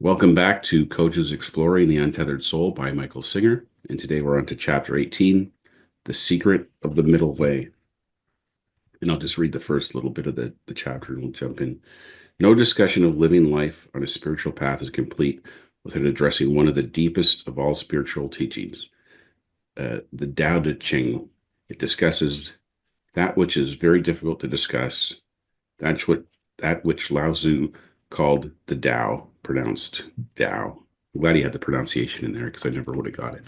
Welcome back to Coaches Exploring the Untethered Soul by Michael Singer. And today we're on to chapter 18, The Secret of the Middle Way. And I'll just read the first little bit of the chapter and we'll jump in. No discussion of living life on a spiritual path is complete without addressing one of the deepest of all spiritual teachings, the Tao Te Ching. It discusses that which is very difficult to discuss, that which Lao Tzu called the Tao, pronounced Tao. I'm glad he had the pronunciation in there because I never would have got it.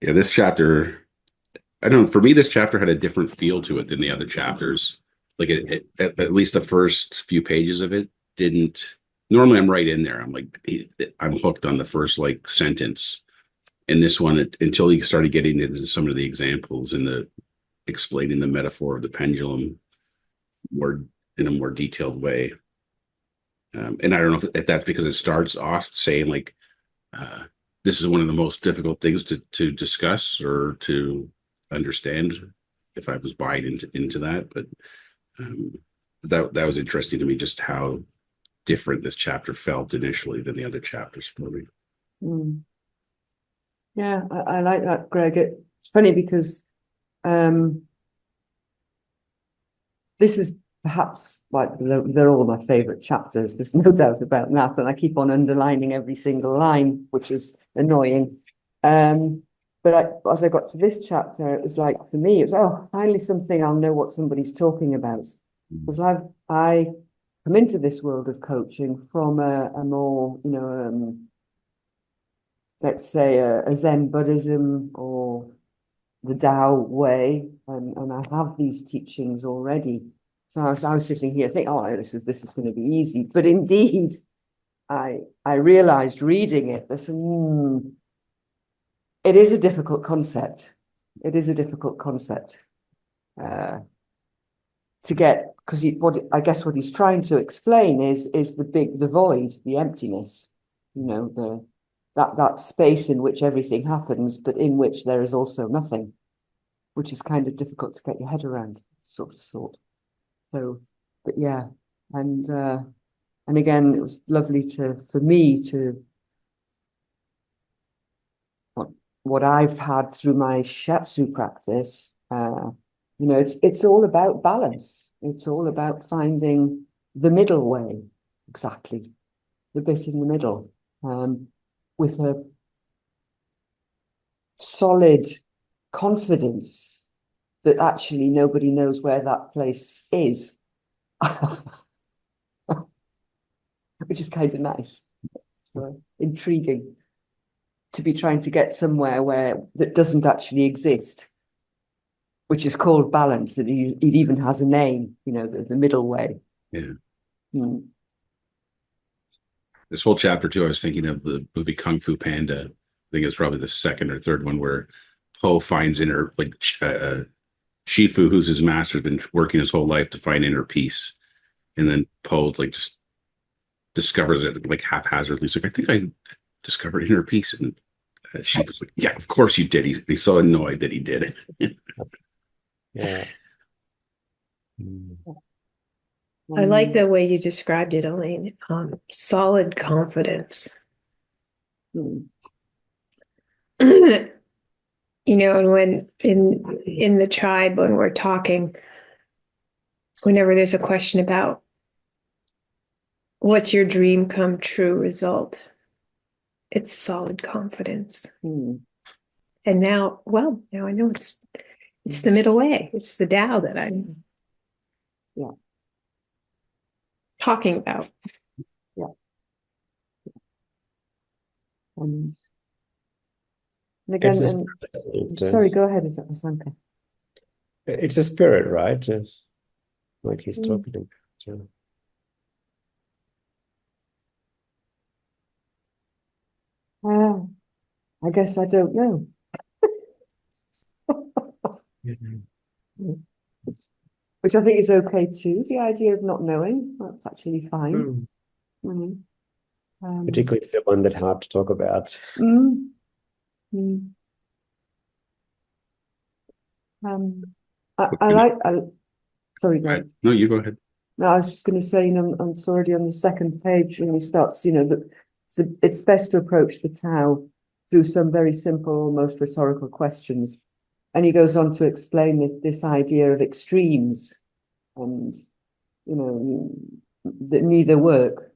Yeah, this chapter, I don't know, for me, this chapter had a different feel to it than the other chapters. Like at least the first few pages of it didn't. Normally, I'm right in there. I'm like, I'm hooked on the first like sentence. And this one, until he started getting into some of the examples and the explaining the metaphor of the pendulum more in a more detailed way. And I don't know if that's because it starts off saying like, this is one of the most difficult things to discuss or to understand, if I was buying into that. But that was interesting to me, just how different this chapter felt initially than the other chapters for me. Mm. Yeah, I like that, Greg. It's funny because this is perhaps like they're all my favorite chapters. There's no doubt about that, and I keep on underlining every single line, which is annoying. But as I got to this chapter, it was like, for me, it was, oh, finally something I'll know what somebody's talking about. Because I come into this world of coaching from a more, let's say a Zen Buddhism or the Tao way, and I have these teachings already. So I was sitting here thinking, oh, this is going to be easy. But indeed, I realized reading it, it is a difficult concept. It is a difficult concept to get, because I guess what he's trying to explain is the void, the emptiness, that space in which everything happens, but in which there is also nothing, which is kind of difficult to get your head around, sort of thought. So, but yeah, and again, it was lovely for me to what I've had through my shiatsu practice. It's all about balance. It's all about finding the middle way, exactly, the bit in the middle, with a solid confidence that actually nobody knows where that place is, which is kind of nice, so intriguing to be trying to get somewhere that doesn't actually exist, which is called balance. It even has a name, the middle way. Yeah. This whole chapter too, I was thinking of the movie Kung Fu Panda. I think it's probably the second or third one where Po finds inner, like Shifu, who's his master, has been working his whole life to find inner peace, and then Po like just discovers it like haphazardly. He's like, I think I discovered inner peace, and Shifu's like, yeah, of course you did. He's so annoyed that he did it. Yeah. I like the way you described it, Elaine. Solid confidence. And when in the tribe, when we're talking, whenever there's a question about what's your dream come true result, it's solid confidence. And now I know it's the middle way. It's the Tao that I'm talking about. Yeah. And again, sorry, go ahead, Asanka. It's a spirit, right? Like he's talking about. I guess I don't know. Which I think is okay too. The idea of not knowing, that's actually fine. Mm. Mhm. Particularly it's the one that's hard to talk about. mm, mm. I like, sorry, Greg. No, you go ahead. No, I was just going to say, I'm already on the second page when he starts, that it's best to approach the Tao through some very simple, almost rhetorical questions. And he goes on to explain this idea of extremes and, that neither work.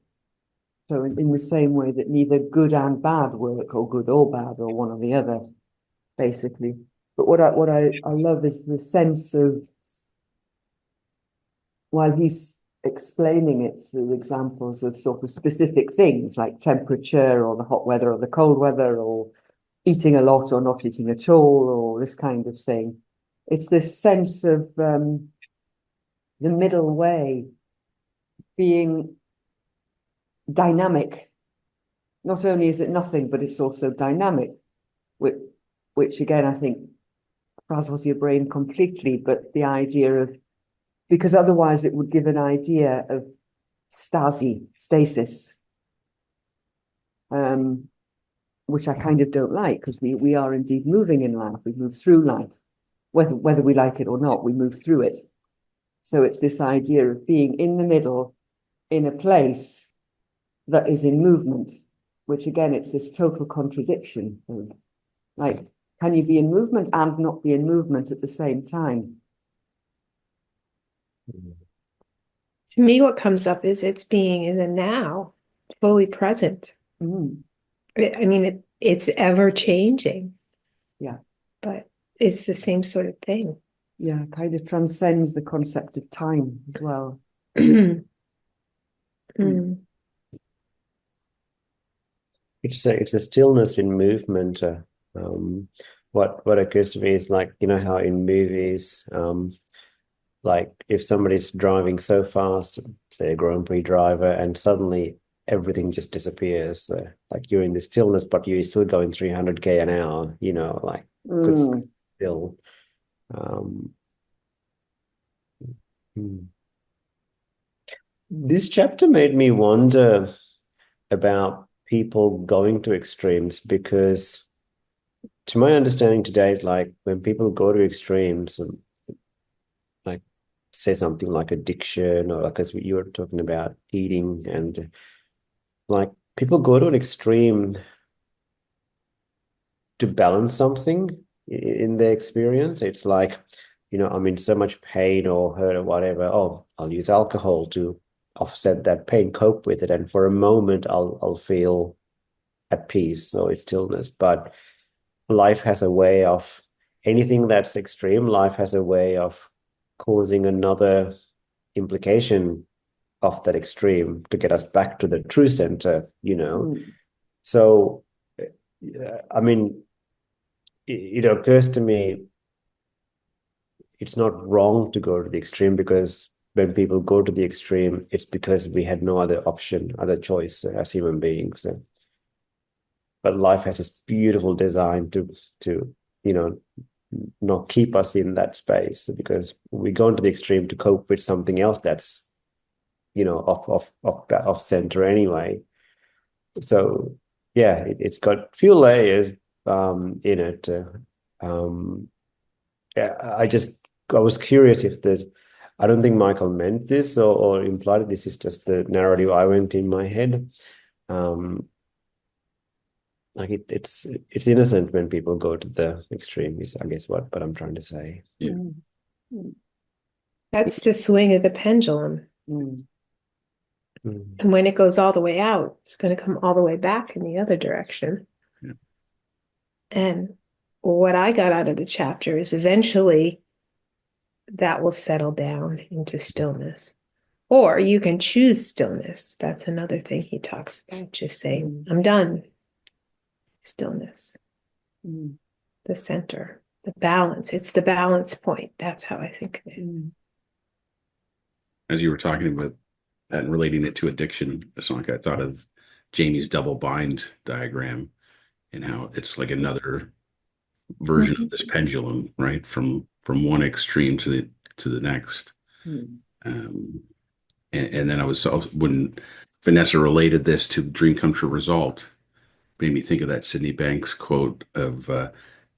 So in the same way that neither good and bad work, or good or bad, or one or the other, basically. But what I love is the sense of, while he's explaining it through examples of sort of specific things like temperature or the hot weather or the cold weather or eating a lot or not eating at all or this kind of thing. It's this sense of the middle way being dynamic. Not only is it nothing, but it's also dynamic, which again, I think frazzles your brain completely, but the idea of, because otherwise it would give an idea of stasis, which I kind of don't like, because we are indeed moving in life. We move through life, whether we like it or not, we move through it. So it's this idea of being in the middle, in a place that is in movement, which again, it's this total contradiction of, like, can you be in movement and not be in movement at the same time? To me, what comes up is it's being in the now, fully present. Mm. I mean, it's ever changing. Yeah. But it's the same sort of thing. Yeah, kind of transcends the concept of time as well. Mm. It's a stillness in movement. What occurs to me is, like, how in movies, like if somebody's driving so fast, say a Grand Prix driver, and suddenly everything just disappears. Like you're in the stillness, but you're still going 300k an hour. Like because still. This chapter made me wonder about people going to extremes, because to my understanding to date, like when people go to extremes, like say something like addiction, or like as you were talking about eating, and like people go to an extreme to balance something in their experience. It's like, I'm in so much pain or hurt or whatever. Oh, I'll use alcohol to offset that pain, cope with it, and for a moment I'll feel at peace or it's stillness. But life has a way of, anything that's extreme, life has a way of causing another implication of that extreme to get us back to the true center. So I mean, it occurs to me it's not wrong to go to the extreme, because when people go to the extreme, it's because we had no other option, other choice as human beings. But life has this beautiful design to not keep us in that space, because we go into the extreme to cope with something else that's off center anyway. So yeah, it's got a few layers in it. Yeah, I was curious if I don't think Michael meant this or implied it. This is just the narrative I went in my head. Like it's innocent when people go to the extreme, is I guess what I'm trying to say. Yeah. That's the swing of the pendulum. And when it goes all the way out, it's going to come all the way back in the other direction. Yeah. And what I got out of the chapter is eventually that will settle down into stillness. Or you can choose stillness. That's another thing he talks about, just saying, I'm done. Stillness. The center, the balance. It's the balance point. That's how I think of it. As you were talking about that and relating it to addiction, Asanka, I thought of Jamie's double bind diagram and how it's like another version of this pendulum, right? From from one extreme to the next. Hmm. And then I was also, when Vanessa related this to dream come true result, made me think of that Sydney Banks quote of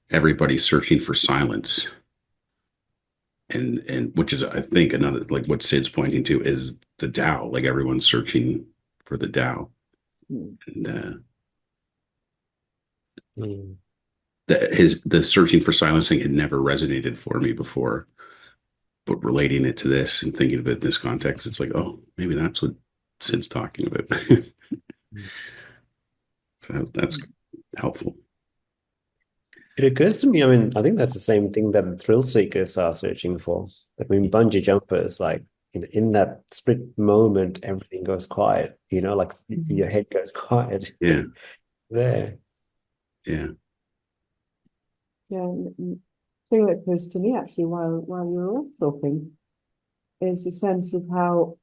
everybody searching for silence. And which is, I think, another, like what Sid's pointing to is the Tao, like everyone's searching for the Tao. Hmm. And Mm. the searching for silence thing had never resonated for me before. But relating it to this and thinking of it in this context, it's like, oh, maybe that's what Sid's talking about. So that's helpful. It occurs to me, I mean, I think that's the same thing that thrill seekers are searching for. I mean, bungee jumpers, like in that split moment, everything goes quiet, like your head goes quiet Yeah, there. yeah. Yeah, thing that occurs to me actually while you're all talking is the sense of how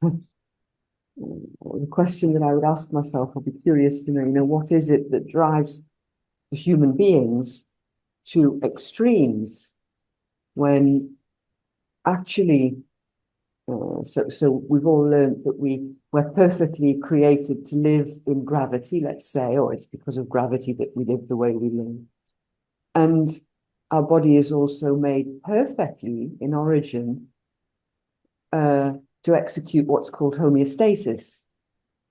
the question that I would ask myself, I'd be curious to know, what is it that drives the human beings to extremes when actually, so we've all learned that we're perfectly created to live in gravity, let's say, or it's because of gravity that we live the way we live. And our body is also made perfectly in origin to execute what's called homeostasis,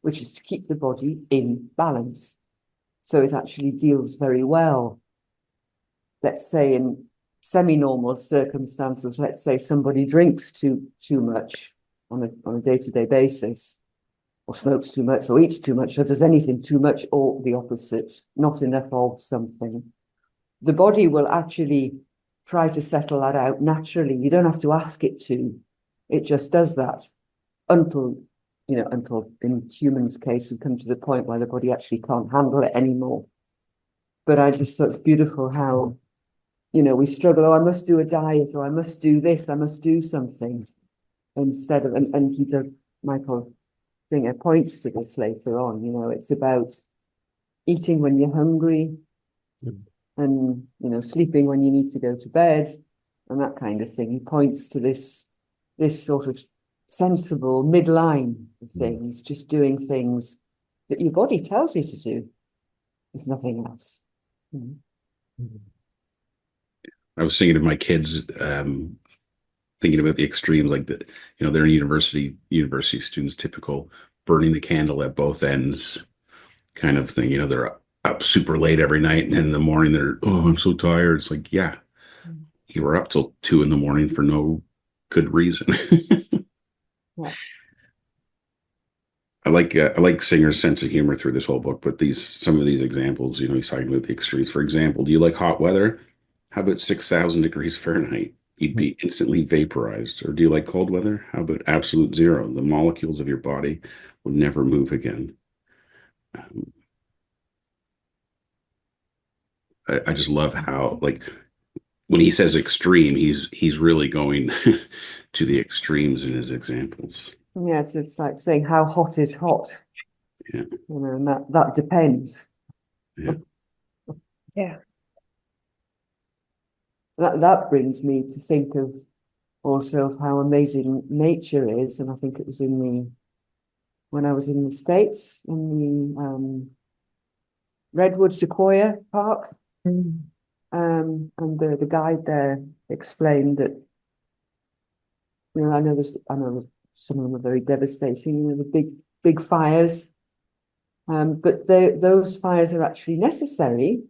which is to keep the body in balance. So it actually deals very well. Let's say in semi-normal circumstances, let's say somebody drinks too much on a day-to-day basis, or smokes too much, or eats too much, or does anything too much, or the opposite, not enough of something. The body will actually try to settle that out naturally. You don't have to ask it to. It just does that until in humans' case, we come to the point where the body actually can't handle it anymore. But I just thought it's beautiful how, we struggle, I must do a diet, or I must do this, I must do something. Instead of, and he does, Michael Singer points to this later on, it's about eating when you're hungry, and sleeping when you need to go to bed, and that kind of thing. He points to this sort of sensible midline of things, just doing things that your body tells you to do, if nothing else. I was thinking of my kids, thinking about the extremes, like that, they're university students, typical burning the candle at both ends kind of thing. They're up super late every night, and then in the morning they're, oh, I'm so tired. It's like, yeah, you were up till 2 a.m. for no good reason. Yeah. I like Singer's sense of humor through this whole book, but some of these examples, he's talking about the extremes. For example, do you like hot weather? How about 6,000 degrees Fahrenheit? You'd be instantly vaporized. Or do you like cold weather? How about absolute zero? The molecules of your body would never move again. I just love how, like, when he says extreme, he's really going to the extremes in his examples. Yes, it's like saying how hot is hot. Yeah. And that depends. Yeah. Yeah. That brings me to think of also of how amazing nature is. And I think it was when I was in the States, in the Redwood Sequoia Park. And the guide there explained that, I know some of them are very devastating, the big fires. But those fires are actually necessary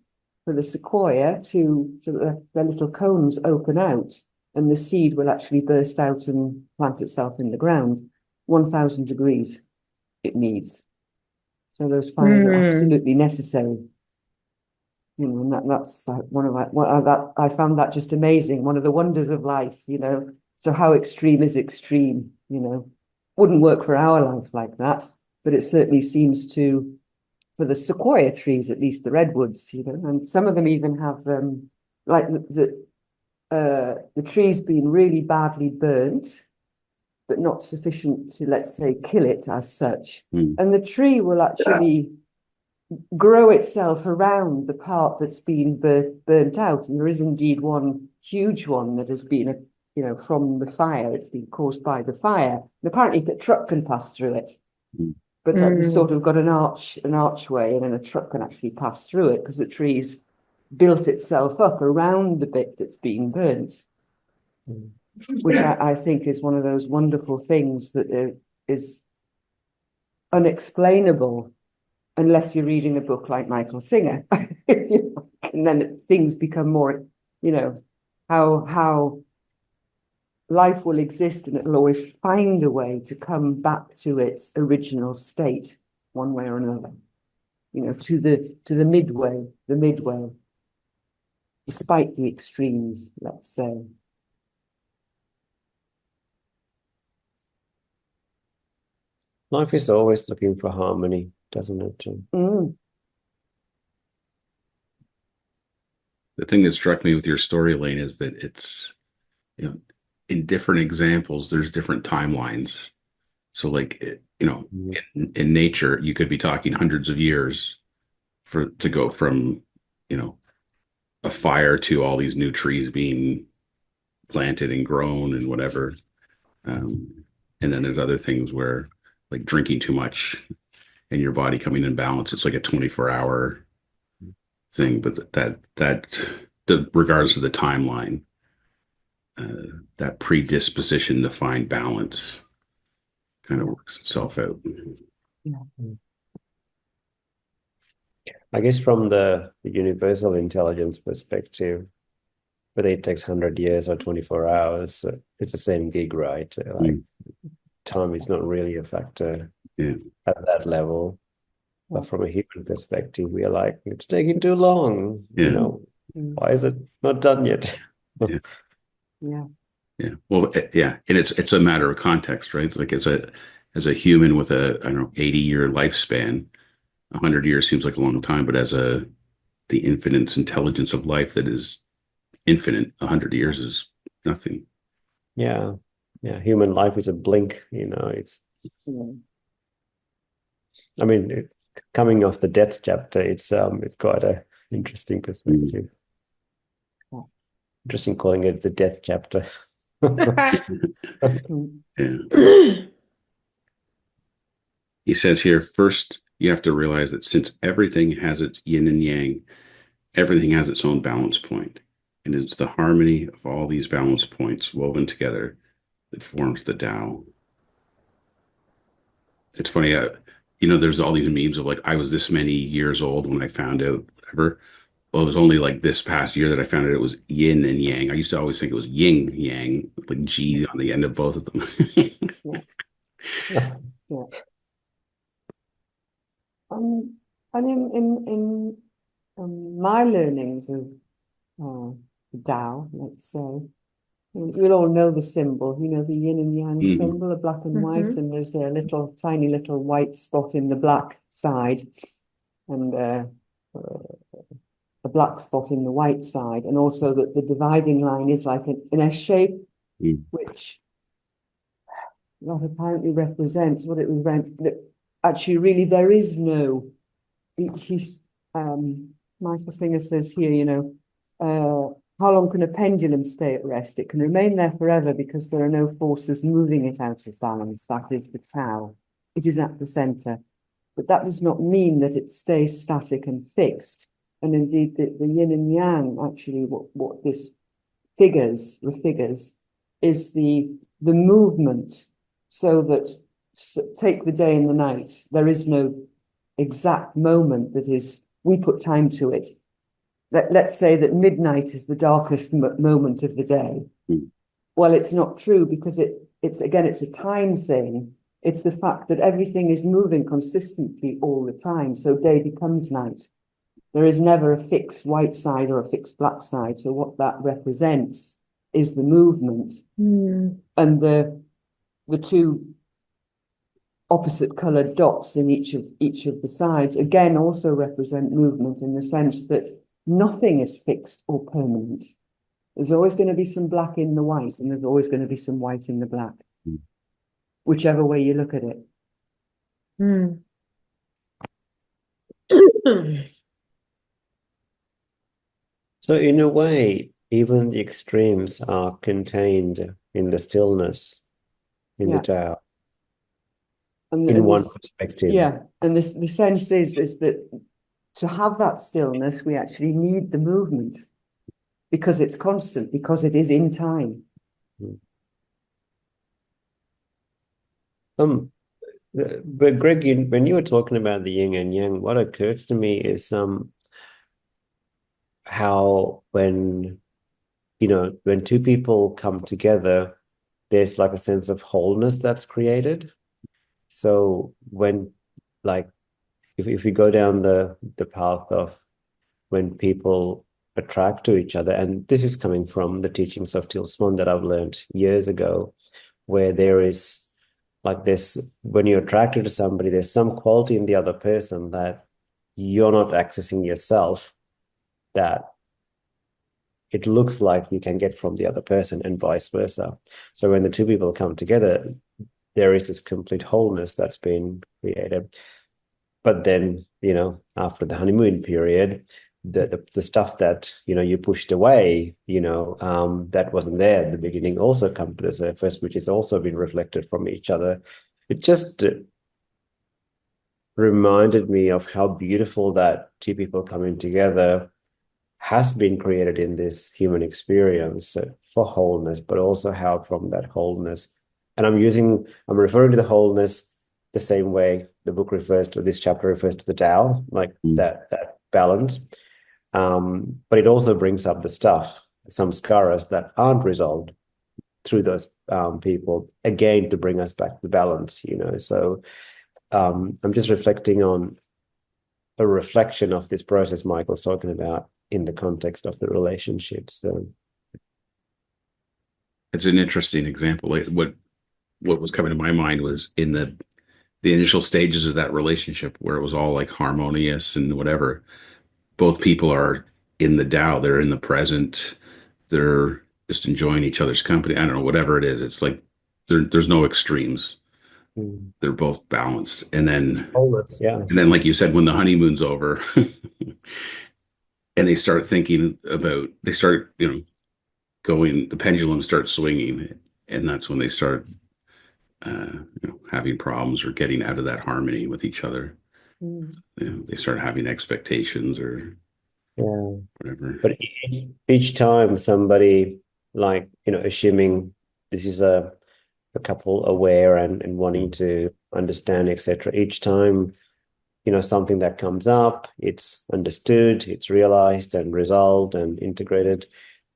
for the sequoia so that their little cones open out, and the seed will actually burst out and plant itself in the ground. 1,000 degrees it needs. So those fires are absolutely necessary. And that's one of I found that just amazing. One of the wonders of life, So how extreme is extreme, Wouldn't work for our life like that, but it certainly seems to for the sequoia trees, at least the redwoods, and some of them even have like the trees being really badly burnt, but not sufficient to, let's say, kill it as such. And the tree will actually grow itself around the part that's been burnt out. And there is indeed one huge one that has been, from the fire. It's been caused by the fire. And apparently the truck can pass through it. But that has sort of got an archway, and then a truck can actually pass through it because the tree's built itself up around the bit that's been burnt, which I think is one of those wonderful things that is unexplainable unless you're reading a book like Michael Singer. And then things become more, how life will exist, and it'll always find a way to come back to its original state, one way or another. To the midway, despite the extremes, let's say. Life is always looking for harmony, doesn't it? The thing that struck me with your story, Elaine, is that it's, in different examples, there's different timelines. So like, in nature, you could be talking hundreds of years to go from, a fire to all these new trees being planted and grown and whatever. And then there's other things where, like drinking too much and your body coming in balance, it's like a 24-hour thing. But regardless of the timeline, that predisposition to find balance kind of works itself out. I guess from the universal intelligence perspective, whether it takes 100 years or 24 hours, it's the same gig, right? Like time is not really a factor at that level. But from a human perspective, we are like, it's taking too long. Why is it not done yet? Yeah. Well, and it's a matter of context, right? Like as a human with a 80-year lifespan, 100 years seems like a long time, but as the infinite intelligence of life that is infinite, 100 years is nothing. Yeah. Human life is a blink. It's. I mean, coming off the death chapter, it's quite a interesting perspective. Interesting calling it the death chapter. He says here, first, you have to realize that since everything has its yin and yang, everything has its own balance point. And it's the harmony of all these balance points woven together that forms the Tao. It's funny, there's all these memes of like, I was this many years old when I found out whatever. Well, it was only like this past year that I found out it was yin and yang. I used to always think it was yin yang, like G on the end of both of them. And in my learnings of Tao, let's say, you'll all know the symbol, the yin and yang symbol, a black and white, and there's a tiny little white spot in the black side, and a black spot in the white side, and also that the dividing line is like an S shape, which that apparently represents what it was meant. Actually, really, there is no. Michael Singer says here, how long can a pendulum stay at rest? It can remain there forever because there are no forces moving it out of balance. That is the Tao. It is at the center. But that does not mean that it stays static and fixed. And indeed, the yin and yang, actually, what this refigures is the movement, so that take the day and the night. There is no exact moment that is, we put time to it. Let's say that midnight is the darkest moment of the day. Well, it's not true, because it's a time thing. It's the fact that everything is moving consistently all the time. So day becomes night. There is never a fixed white side or a fixed black side. So what that represents is the movement. And the two opposite colored dots in each of the sides, again, also represent movement, in the sense that nothing is fixed or permanent. There's always going to be some black in the white, and there's always going to be some white in the black, whichever way you look at it. So in a way, even the extremes are contained in the stillness, in the Yeah. Tao, And, in and one this, perspective. yeah, and this the sense is that to have that stillness, we actually need the movement because it's constant, because it is in time. But Greg, when you were talking about the yin and yang, what occurred to me is how when when two people come together, there's like a sense of wholeness that's created. So when like if we go down the path of when people attract to each other, and this is coming from the teachings of Till Swan that I've learned years ago, where there is like this, when you're attracted to somebody, there's some quality in the other person that you're not accessing yourself, that it looks like you can get from the other person, and vice versa. So when the two people come together, there is this complete wholeness that's been created. But then, after the honeymoon period, the stuff that you pushed away, that wasn't there at the beginning, also come to the surface, which has also been reflected from each other. It just reminded me of how beautiful that two people coming together has been created in this human experience for wholeness, but also how from that wholeness, and I'm referring to the wholeness the same way the book refers to, this chapter refers to the Tao, like that balance. But it also brings up the stuff, some samskaras that aren't resolved through those people, again, to bring us back to balance, So I'm just reflecting on a reflection of this process Michael's talking about in the context of the relationship. So It's an interesting example. What was coming to my mind was in the initial stages of that relationship where it was all like harmonious and whatever. Both people are in the Tao, they're in the present, they're just enjoying each other's company. I don't know, whatever it is. It's like there's no extremes. They're both balanced. yeah. And then like you said, when the honeymoon's over and they start thinking about they start, going, the pendulum starts swinging, and that's when they start having problems or getting out of that harmony with each other. They start having expectations or whatever. But each time somebody, like, assuming this is a couple aware and wanting to understand, etc., each time, something that comes up, it's understood, it's realized and resolved and integrated,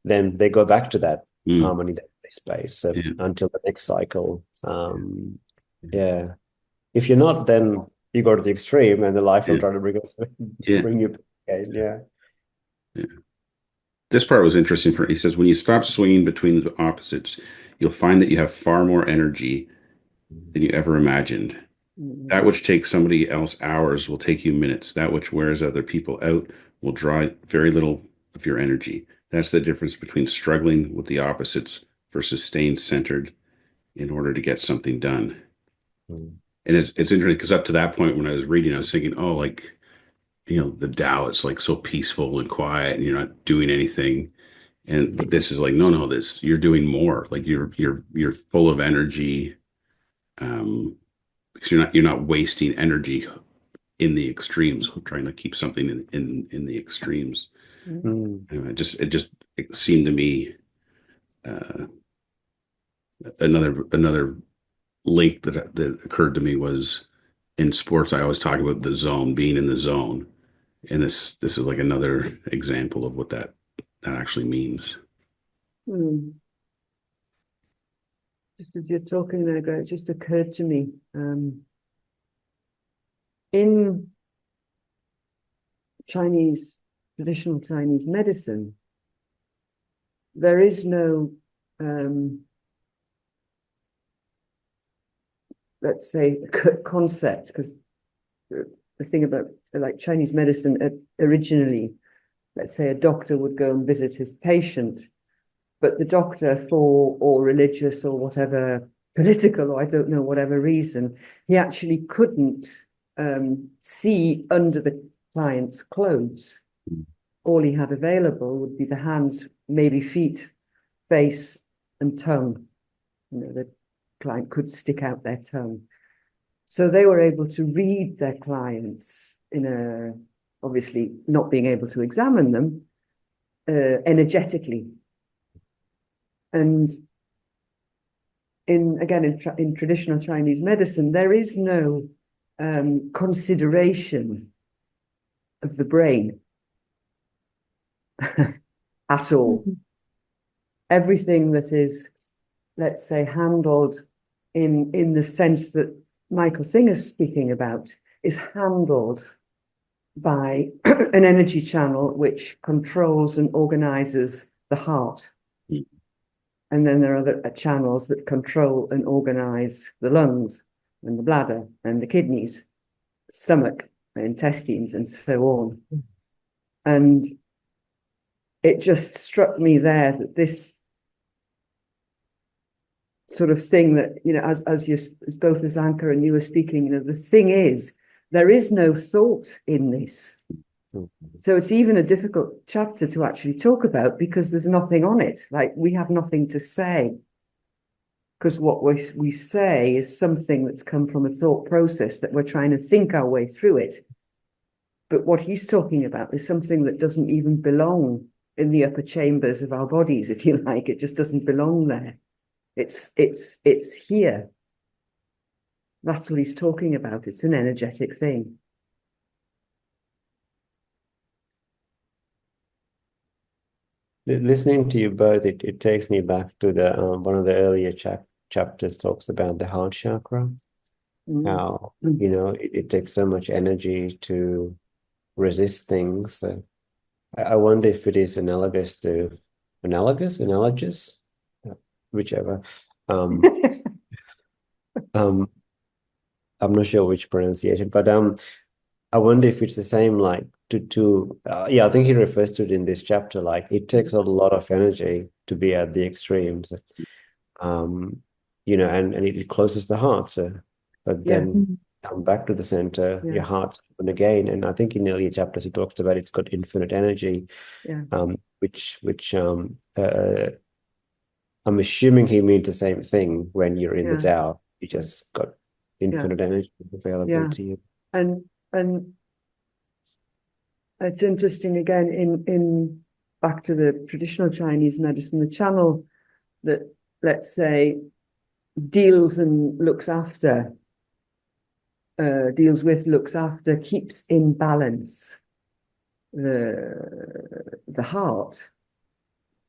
then they go back to that harmony, that space until the next cycle. Yeah. If you're not, then you go to the extreme, and the life will try to bring you back again. Yeah. This part was interesting he says, when you stop swinging between the opposites, you'll find that you have far more energy than you ever imagined. That which takes somebody else hours will take you minutes. That which wears other people out will draw very little of your energy. That's the difference between struggling with the opposites versus staying centered in order to get something done. And it's interesting because up to that point when I was reading, I was thinking, oh, like, the Tao, it's like so peaceful and quiet and you're not doing anything. But this is like, no, you're doing more. Like you're full of energy. Because you're not wasting energy in the extremes, trying to keep something in the extremes. It seemed to me another link that occurred to me was in sports. I always talk about the zone, being in the zone, and this is like another example of what that actually means. Just as you're talking there, Greg, it just occurred to me in traditional Chinese medicine, there is no let's say concept, because the thing about like Chinese medicine originally, let's say a doctor would go and visit his patient, but the doctor, or religious or whatever, political, or I don't know, whatever reason, he actually couldn't see under the client's clothes. all he had available would be the hands, maybe feet, face, and tongue. The client could stick out their tongue. So they were able to read their clients obviously not being able to examine them energetically. And in traditional Chinese medicine, there is no consideration of the brain at all. Everything that is, let's say, handled in the sense that Michael Singer's speaking about is handled by an energy channel which controls and organizes the heart. And then there are other channels that control and organize the lungs and the bladder and the kidneys, stomach, and intestines, and so on. And it just struck me there that this sort of thing that, as both as Anka and you were speaking, the thing is, there is no thought in this. So it's even a difficult chapter to actually talk about because there's nothing on it. Like, we have nothing to say. Because what we say is something that's come from a thought process that we're trying to think our way through it. But what he's talking about is something that doesn't even belong in the upper chambers of our bodies, if you like. It just doesn't belong there. It's here. That's what he's talking about. It's an energetic thing. Listening to you both, it takes me back to the one of the earlier chapters talks about the heart chakra. How it takes so much energy to resist things. So I wonder if it is analogous, whichever. I'm not sure which pronunciation, but I wonder if it's the same, like I think he refers to it in this chapter, like it takes a lot of energy to be at the extremes, and it closes the heart. So, but then come back to the center, your heart open again. And I think in earlier chapters he talks about it's got infinite energy, which I'm assuming he means the same thing when you're in the Tao. You just got infinite energy available to you. And it's interesting again in back to the traditional Chinese medicine, the channel that, let's say, deals with, looks after, keeps in balance the heart,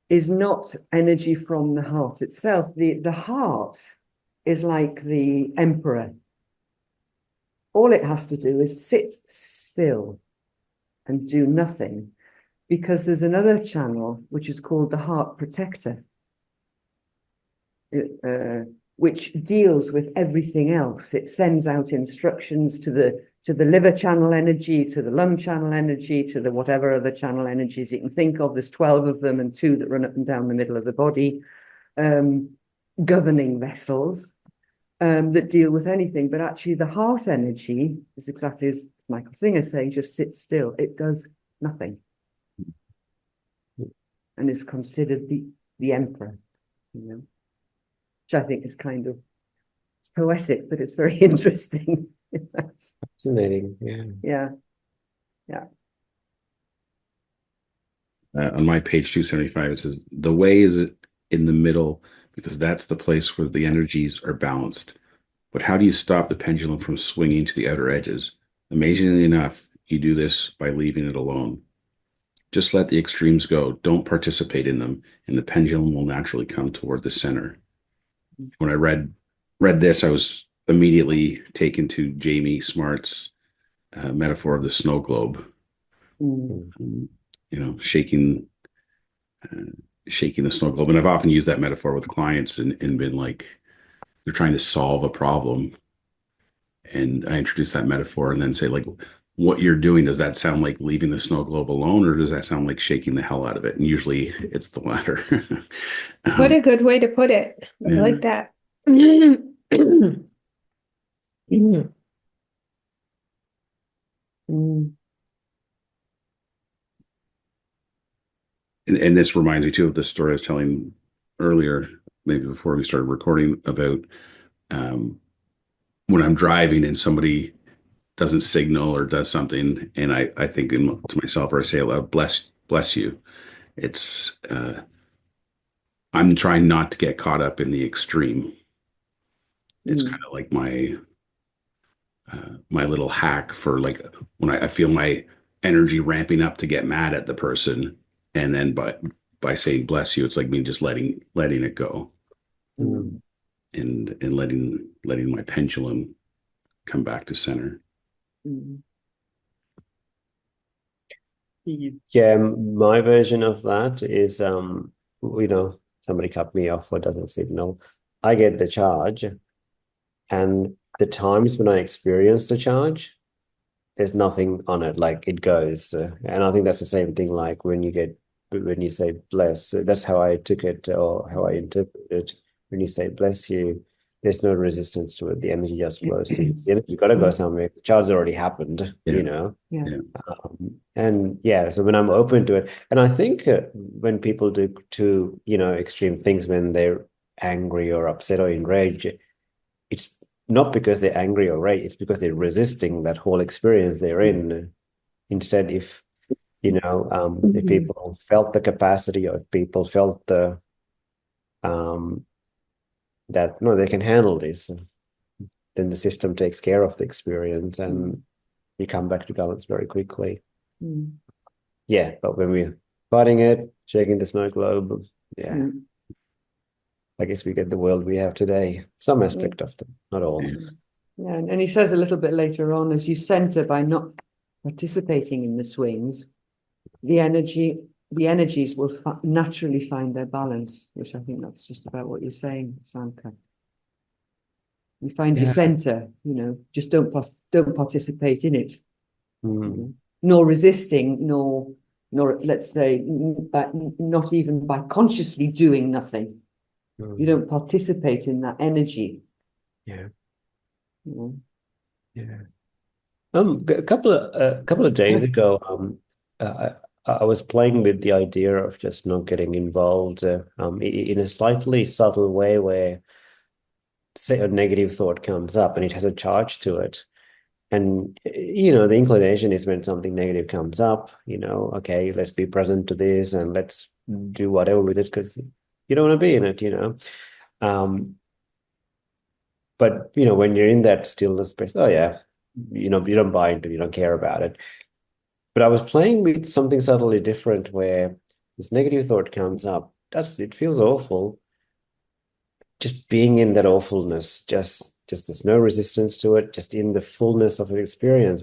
is not energy from the heart itself. The heart is like the emperor. All it has to do is sit still and do nothing, because there's another channel which is called the heart protector, which deals with everything else. It sends out instructions to the liver channel energy, to the lung channel energy, to the whatever other channel energies you can think of. There's 12 of them and 2 that run up and down the middle of the body, governing vessels that deal with anything. But actually the heart energy is exactly as Michael Singer is saying, just sit still. It does nothing. And is considered the emperor, which I think is kind of, it's poetic, but it's very interesting. Fascinating. Yeah. On my page 275, it says, the way is in the middle because that's the place where the energies are balanced. But how do you stop the pendulum from swinging to the outer edges? Amazingly enough, you do this by leaving it alone. Just let the extremes go. Don't participate in them, and the pendulum will naturally come toward the center. When I read this, I was immediately taken to Jamie Smart's metaphor of the snow globe. Shaking the snow globe. And I've often used that metaphor with clients and been like, they're trying to solve a problem. And I introduce that metaphor and then say, like, what you're doing, does that sound like leaving the snow globe alone, or does that sound like shaking the hell out of it? And usually it's the latter. What a good way to put it. I like that. And this reminds me too of the story I was telling earlier, maybe before we started recording, about um, when I'm driving and somebody doesn't signal or does something, and I think to myself, or I say, bless you. It's I'm trying not to get caught up in the extreme. It's kind of like my little hack for, like, when I feel my energy ramping up to get mad at the person, and then by saying bless you, it's like me just letting it go, Mm. and letting my pendulum come back to center. Mm. Yeah, my version of that is, somebody cut me off or doesn't signal. I get the charge, and the times when I experience the charge, there's nothing on it, like it goes. And I think that's the same thing, like when you say bless, that's how I took it, or how I interpreted it. When you say bless you, there's no resistance to it. The energy just flows to you. The energy got to go somewhere. The charge already happened, Yeah. Yeah. Yeah. And yeah, so when I'm open to it, and I think when people do too, extreme things, when they're angry or upset or enraged, it's not because they're angry or rage, it's because they're resisting that whole experience they're in. Instead, if if people felt the capacity, or if people felt that no, they can handle this, then the system takes care of the experience, and you come back to balance very quickly. Mm. Yeah, but when we're fighting it, shaking the snow globe, yeah, Mm. I guess we get the world we have today. Some aspect of them, not all. Yeah, and he says a little bit later on, as you center by not participating in the swings, the energies will naturally find their balance, which I think that's just about what you're saying, Sanka. You find your center, just don't participate in it, nor resisting, nor let's say, not even by consciously doing nothing. You don't participate in that energy. Yeah. You Yeah. A couple of days ago, I was playing with the idea of just not getting involved, in a slightly subtle way, where, say, a negative thought comes up and it has a charge to it. And, the inclination is, when something negative comes up, okay, let's be present to this and let's do whatever with it, because you don't want to be in it. But, when you're in that stillness space, oh yeah, you don't buy into it, you don't care about it. But I was playing with something subtly different, where this negative thought comes up. It feels awful. Just being in that awfulness, just there's no resistance to it, just in the fullness of an experience.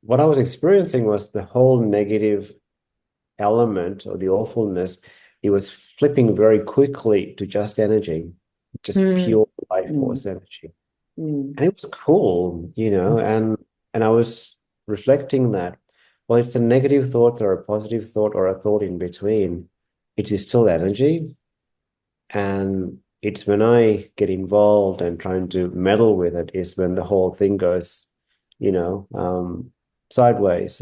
What I was experiencing was the whole negative element, or the awfulness. It was flipping very quickly to just energy, just pure life force energy. And it was cool, and I was reflecting that, well, it's a negative thought or a positive thought or a thought in between, it is still energy. And it's when I get involved and trying to meddle with it, is when the whole thing goes, sideways.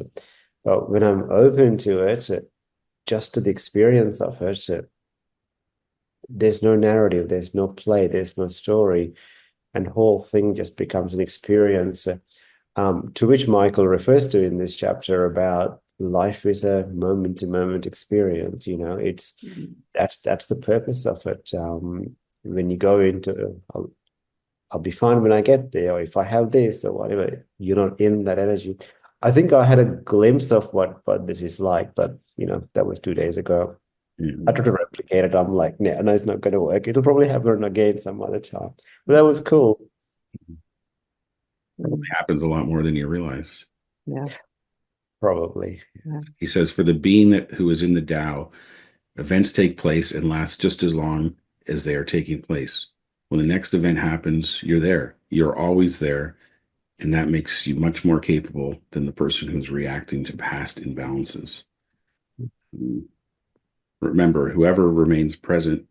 But when I'm open to it, just to the experience of it, there's no narrative, there's no play, there's no story, and the whole thing just becomes an experience, to which Michael refers to in this chapter, about life is a moment-to-moment experience. It's that's the purpose of it. When you go into, I'll be fine when I get there, or if I have this or whatever, you're not in that energy. I think I had a glimpse of what this is like, but that was 2 days ago. I tried to replicate it. I'm like, no, it's not going to work. It'll probably happen again some other time. But that was cool. Probably happens a lot more than you realize. Yeah. Probably. Yeah. He says, for the being who is in the Tao, events take place and last just as long as they are taking place. When the next event happens, you're there. You're always there. And that makes you much more capable than the person who's reacting to past imbalances. Remember, whoever remains present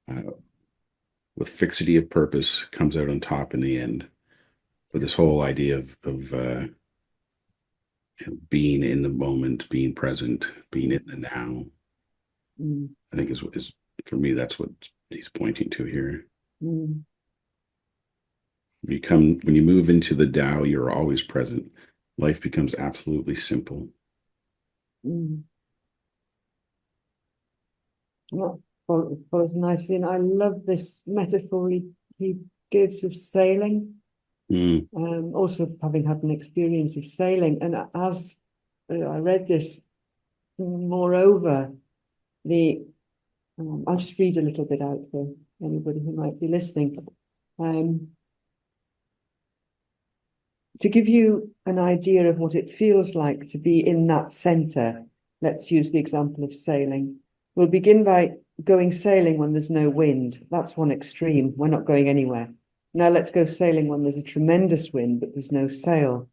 with fixity of purpose comes out on top in the end. But this whole idea of being in the moment, being present, being in the now. mm, I think is for me, that's what he's pointing to here. mm, When you move into the Tao, you're always present. Life becomes absolutely simple. mm. Well, follows nicely, and I love this metaphor he gives of sailing. Mm, Also having had an experience of sailing, and as I read this, moreover, I'll just read a little bit out for anybody who might be listening. To give you an idea of what it feels like to be in that center, let's use the example of sailing. We'll begin by going sailing when there's no wind. That's one extreme. We're not going anywhere. Now let's go sailing when there's a tremendous wind, but there's no sail.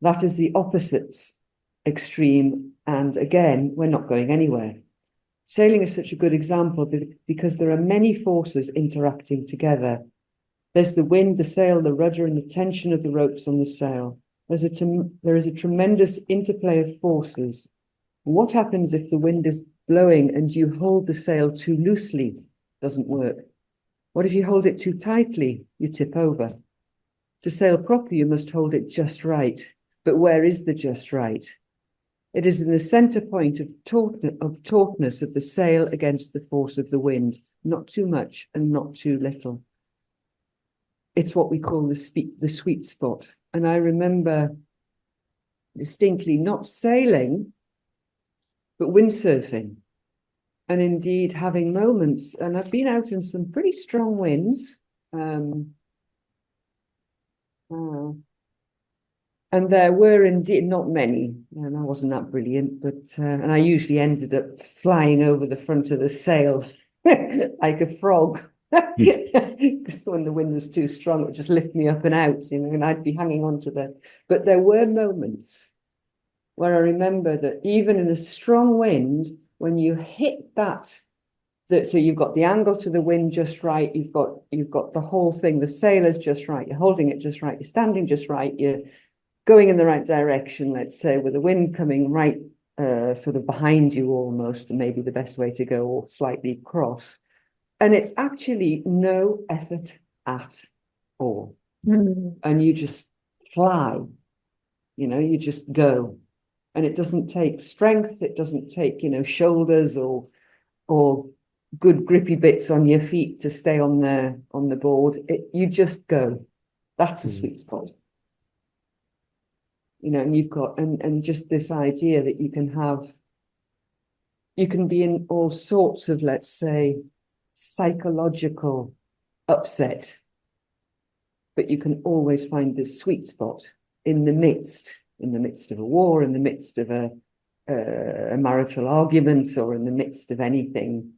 That is the opposite extreme. And again, we're not going anywhere. Sailing is such a good example because there are many forces interacting together. There's the wind, the sail, the rudder, and the tension of the ropes on the sail. There is a tremendous interplay of forces. What happens if the wind is blowing and you hold the sail too loosely? Doesn't work. What if you hold it too tightly? You tip over. To sail properly, you must hold it just right. But where is the just right? It is in the center point of tautness of the sail against the force of the wind, not too much and not too little. It's what we call the sweet spot. And I remember distinctly not sailing, but windsurfing. And indeed having moments, and I've been out in some pretty strong winds. And there were indeed not many, and I wasn't that brilliant, but and I usually ended up flying over the front of the sail like a frog. Because when the wind was too strong, it would just lift me up and out, and I'd be hanging on to the. But there were moments where I remember that even in a strong wind, when you hit so you've got the angle to the wind just right, you've got the whole thing, the sail is just right, you're holding it just right, you're standing just right, you're going in the right direction, let's say, with the wind coming right sort of behind you almost, and maybe the best way to go, or slightly cross. And it's actually no effort at all. Mm. And you just fly, you just go. And it doesn't take strength, it doesn't take, shoulders or good grippy bits on your feet to stay on the board. You just go. That's the sweet spot. And you've got, and just this idea that you can be in all sorts of, let's say, psychological upset, but you can always find this sweet spot in the midst of a war, in the midst of a marital argument, or in the midst of anything.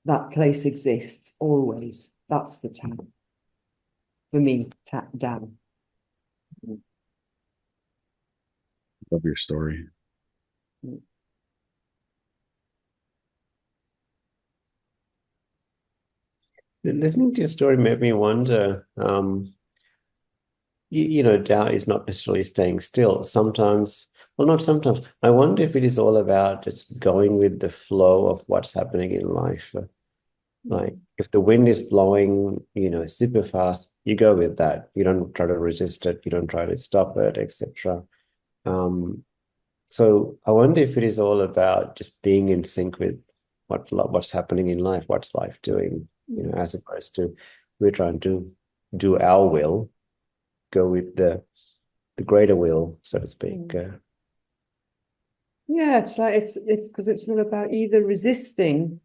That place exists always. That's the Tao. For me, Tao. love your story. Listening to your story made me wonder, Tao is not necessarily staying still. Sometimes, well, not sometimes. I wonder if it is all about just going with the flow of what's happening in life. Like if the wind is blowing, super fast, you go with that. You don't try to resist it. You don't try to stop it, etc. So I wonder if it is all about just being in sync with what's happening in life, what's life doing, as opposed to we're trying to do our will, go with the greater will, so to speak. Yeah, it's like it's because it's not about either resisting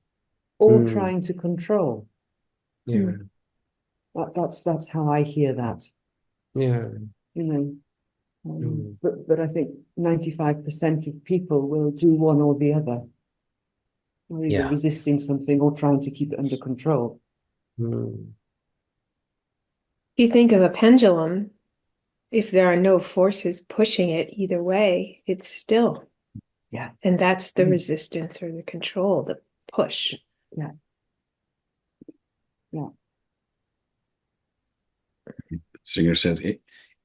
or trying to control. Yeah. That's how I hear that. Yeah. But I think 95% of people will do one or the other. Or either resisting something or trying to keep it under control. If you think of a pendulum, if there are no forces pushing it either way, it's still. Yeah. And that's the resistance or the control, the push. Yeah. Yeah. Singer says,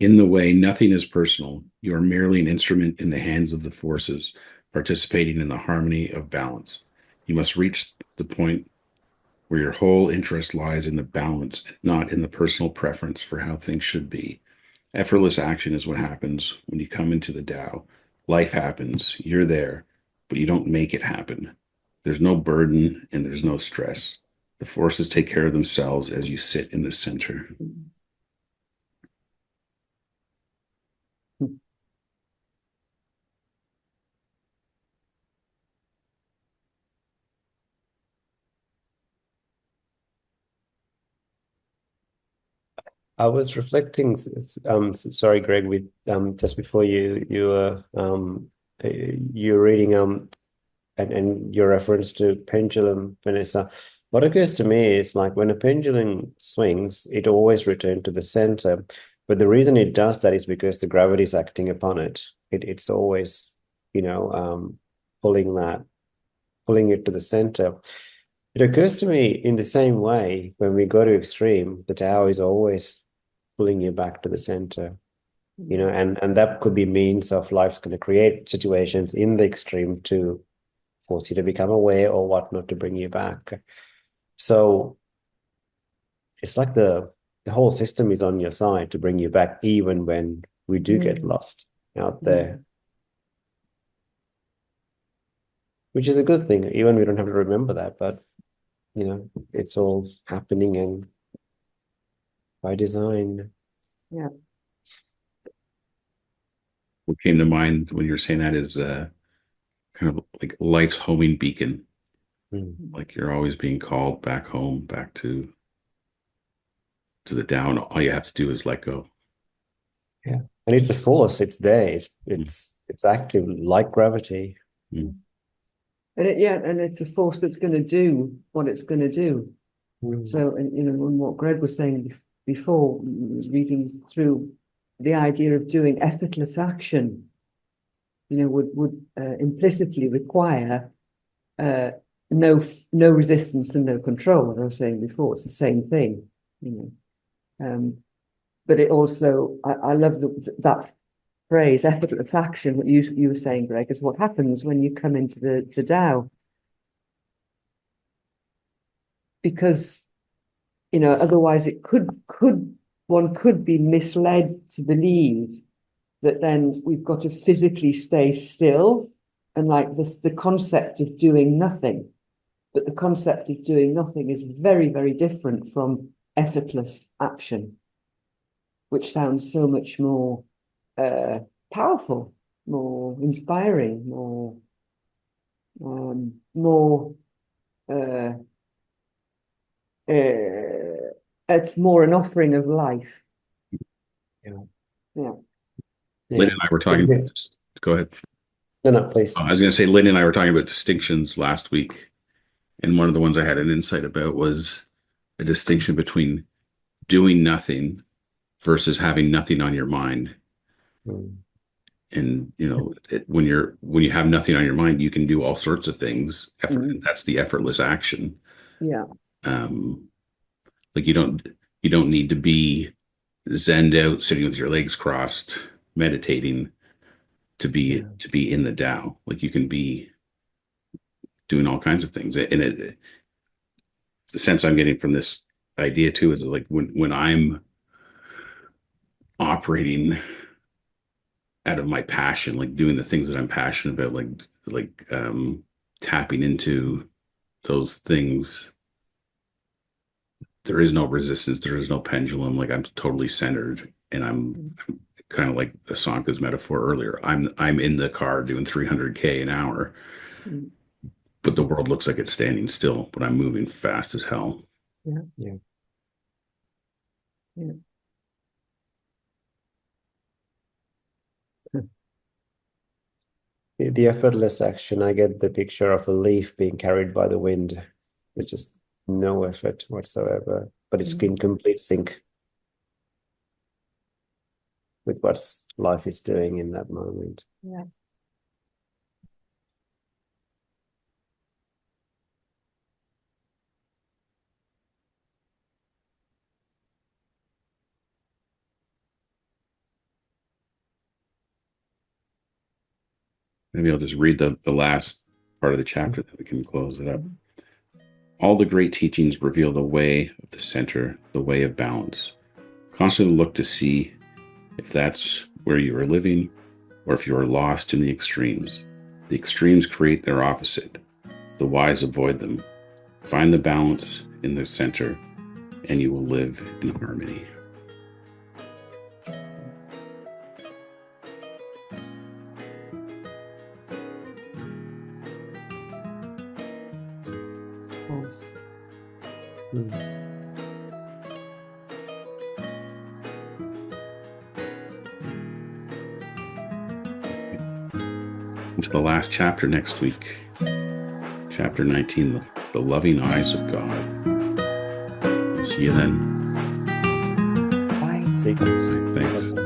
in the way, nothing is personal. You are merely an instrument in the hands of the forces, participating in the harmony of balance. You must reach the point where your whole interest lies in the balance, not in the personal preference for how things should be. Effortless action is what happens when you come into the Tao. Life happens, you're there, but you don't make it happen. There's no burden and there's no stress. The forces take care of themselves as you sit in the center. I was reflecting, sorry, Greg, with just before you were reading and your reference to pendulum, Vanessa. What occurs to me is like when a pendulum swings, it always returns to the center. But the reason it does that is because the gravity is acting upon it. It's always, pulling it to the center. It occurs to me in the same way when we go to extreme, the Tao is always pulling you back to the center, and that could be means of life's going to create situations in the extreme to force you to become aware or whatnot to bring you back. So it's like the whole system is on your side to bring you back, even when we do get lost out there, which is a good thing. Even we don't have to remember that, but it's all happening and by design. Yeah. What came to mind when you were saying that is kind of like life's homing beacon. Like you're always being called back home, back to the Tao. All you have to do is let go. Yeah, and it's a force. It's there. It's active like gravity. Mm. And it's a force that's going to do what it's going to do. So, and what Greg was saying before, reading through the idea of doing effortless action, would implicitly require no resistance and no control. As I was saying before, it's the same thing, but it also, I love that phrase, effortless action. What you were saying, Greg, is what happens when you come into the Tao, because otherwise it one could be misled to believe that then we've got to physically stay still, and like this, the concept of doing nothing. But the concept of doing nothing is very, very different from effortless action, which sounds so much more powerful, more inspiring, it's more an offering of life. Yeah. Lynn and I were talking about this. Go ahead. No, please. I was going to say, Lynn and I were talking about distinctions last week. And one of the ones I had an insight about was a distinction between doing nothing versus having nothing on your mind. And when you have nothing on your mind, you can do all sorts of things. That's the effortless action. Yeah. Like you don't need to be zenned out, sitting with your legs crossed, meditating to be in the Tao. Like you can be doing all kinds of things. And the sense I'm getting from this idea too is like when I'm operating out of my passion, like doing the things that I'm passionate about, like tapping into those things, there is no resistance, there is no pendulum. Like I'm totally centered, and I'm kind of like Asanka's metaphor earlier. I'm in the car doing 300K an hour, but the world looks like it's standing still, but I'm moving fast as hell. Yeah. The effortless action, I get the picture of a leaf being carried by the wind. There's just no effort whatsoever, but it's in complete sync with what life is doing in that moment. Yeah. Maybe I'll just read the last part of the chapter that we can close it up. All the great teachings reveal the way of the center, the way of balance. Constantly look to see if that's where you are living or if you are lost in the extremes. The extremes create their opposite. The wise avoid them. Find the balance in the center, and you will live in harmony. Nice. Into the last chapter next week. Chapter 19, the loving eyes of God. See you then. Bye. See you guys. Thanks.